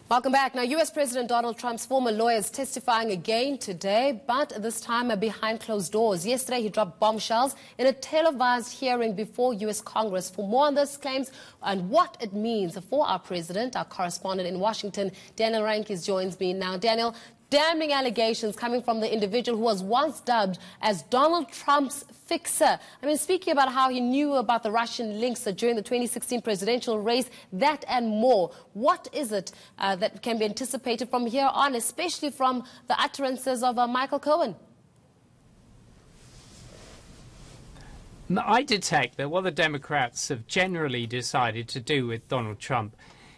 Welcome back. Now, U.S. President Donald Trump's former lawyer is testifying again today, but this time behind closed doors. Yesterday, he dropped bombshells in a televised hearing before U.S. Congress. For more on this claims and what it means for our president, our correspondent in Washington, Daniel Rankis, joins me now. Daniel, damning allegations coming from the individual who was once dubbed as Donald Trump's fixer. I mean, speaking about how he knew about the Russian links during the 2016 presidential race, that and more. What is it that can be anticipated from here on, especially from the utterances of Michael Cohen? I detect that what the Democrats have generally decided to do with Donald Trump,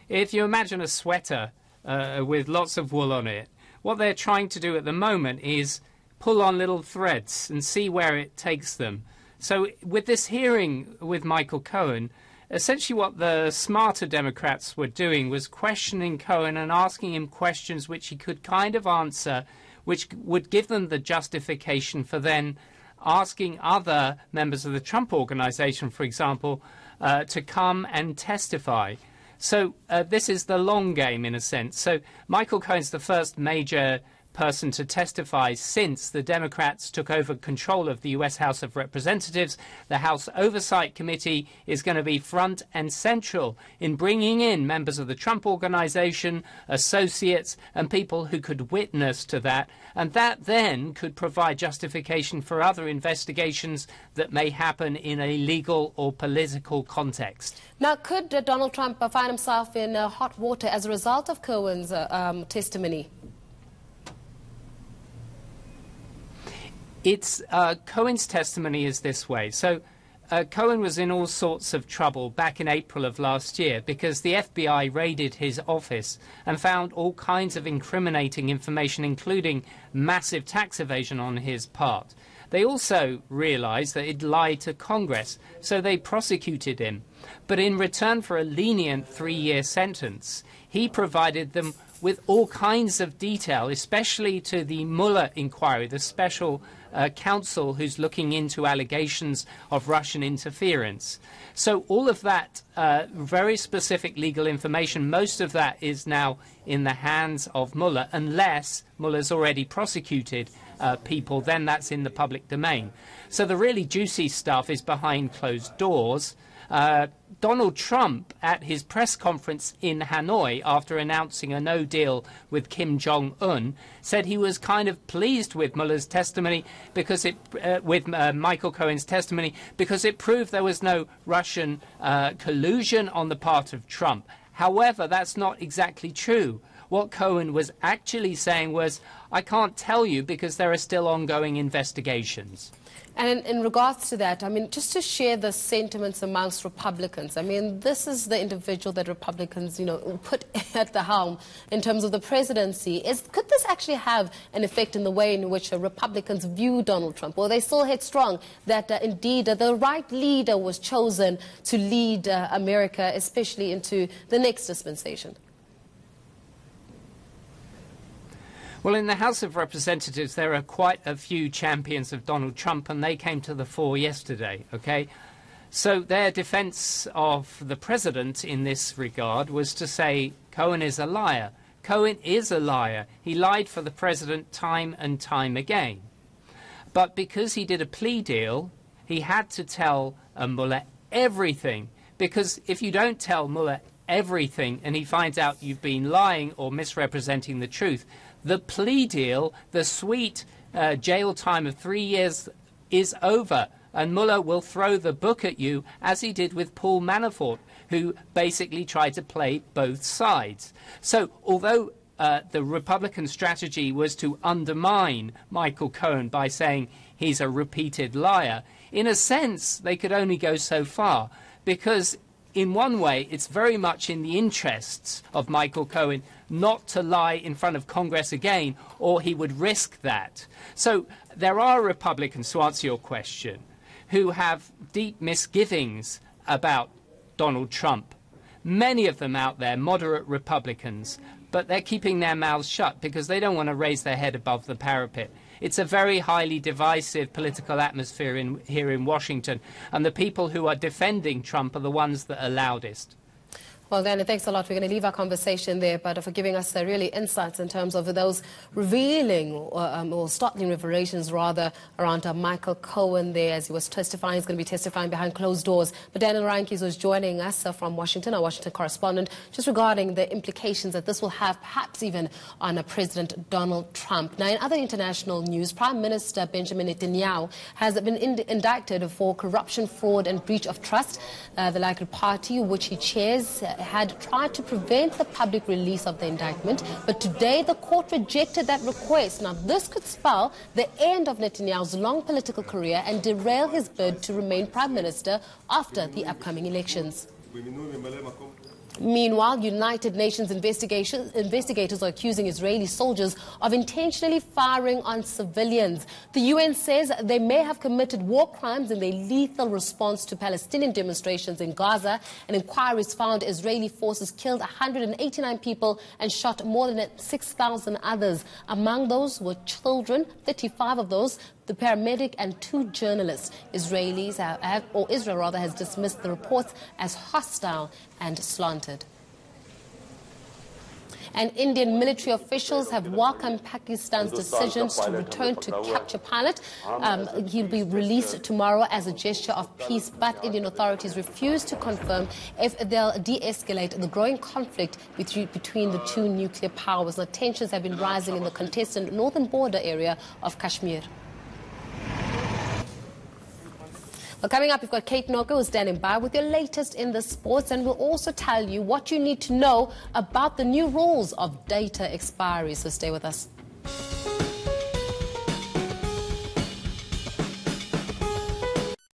if you imagine a sweater with lots of wool on it, what they're trying to do at the moment is pull on little threads and see where it takes them. So with this hearing with Michael Cohen, essentially what the smarter Democrats were doing was questioning Cohen and asking him questions which he could kind of answer, which would give them the justification for then asking other members of the Trump organization, for example, to come and testify. So this is the long game, in a sense. So Michael Cohen's the first major person to testify since the Democrats took over control of the U.S. House of Representatives. The House Oversight Committee is going to be front and central in bringing in members of the Trump organization, associates, and people who could witness to that. And that then could provide justification for other investigations that may happen in a legal or political context. Now, could Donald Trump find himself in hot water as a result of Cohen's testimony? It's Cohen's testimony is this way. So Cohen was in all sorts of trouble back in April of last year because the FBI raided his office and found all kinds of incriminating information, including massive tax evasion on his part. They also realized that he'd lied to Congress, so they prosecuted him. But in return for a lenient 3-year sentence, he provided them with all kinds of detail, especially to the Mueller inquiry, the special counsel who's looking into allegations of Russian interference. So all of that very specific legal information, most of that is now in the hands of Mueller, unless Mueller's already prosecuted people, then that's in the public domain. So the really juicy stuff is behind closed doors. Donald Trump, at his press conference in Hanoi after announcing a no deal with Kim Jong-un, said he was kind of pleased with Mueller's testimony because Michael Cohen's testimony because it proved there was no Russian collusion on the part of Trump. However, that's not exactly true. What Cohen was actually saying was, I can't tell you because there are still ongoing investigations. And in regards to that, I mean, just to share the sentiments amongst Republicans, I mean, this is the individual that Republicans, put at the helm in terms of the presidency. Could this actually have an effect in the way in which Republicans view Donald Trump? Or they still headstrong that indeed the right leader was chosen to lead America, especially into the next dispensation? Well, in the House of Representatives, there are quite a few champions of Donald Trump, and they came to the fore yesterday, okay? So their defense of the president in this regard was to say Cohen is a liar. Cohen is a liar. He lied for the president time and time again. But because he did a plea deal, he had to tell Mueller everything, because if you don't tell Mueller everything and he finds out you've been lying or misrepresenting the truth, the plea deal, the sweet jail time of 3 years is over, and Mueller will throw the book at you as he did with Paul Manafort, who basically tried to play both sides. So although the Republican strategy was to undermine Michael Cohen by saying he's a repeated liar, in a sense they could only go so far, because in one way, it's very much in the interests of Michael Cohen not to lie in front of Congress again, or he would risk that. So there are Republicans, to answer your question, who have deep misgivings about Donald Trump. Many of them out there, moderate Republicans, but they're keeping their mouths shut because they don't want to raise their head above the parapet. It's a very highly divisive political atmosphere here in Washington, and the people who are defending Trump are the ones that are loudest. Well, Danny, thanks a lot. We're going to leave our conversation there, but for giving us really insights in terms of those revealing or startling revelations, rather, around Michael Cohen there as he was testifying. He's going to be testifying behind closed doors. But Daniel Reinkies was joining us from Washington, our Washington correspondent, just regarding the implications that this will have, perhaps even on President Donald Trump. Now, in other international news, Prime Minister Benjamin Netanyahu has been indicted for corruption, fraud and breach of trust. The Likud Party, which he chairs, had tried to prevent the public release of the indictment, but today the court rejected that request. Now, this could spell the end of Netanyahu's long political career and derail his bid to remain Prime Minister after the upcoming elections. Meanwhile, United Nations investigators are accusing Israeli soldiers of intentionally firing on civilians. The UN says they may have committed war crimes in their lethal response to Palestinian demonstrations in Gaza. And inquiries found Israeli forces killed 189 people and shot more than 6,000 others. Among those were children, 35 of those the paramedic and 2 journalists. Israel has dismissed the reports as hostile and slanted. And Indian military officials have welcomed Pakistan's decisions to return to capture pilot. He'll be released tomorrow as a gesture of peace, but Indian authorities refuse to confirm if they'll de-escalate the growing conflict between the 2 nuclear powers. The tensions have been rising in the contested northern border area of Kashmir. Well, coming up, we've got Kate Noka who's standing by with your latest in the sports, and we'll also tell you what you need to know about the new rules of data expiry. So stay with us.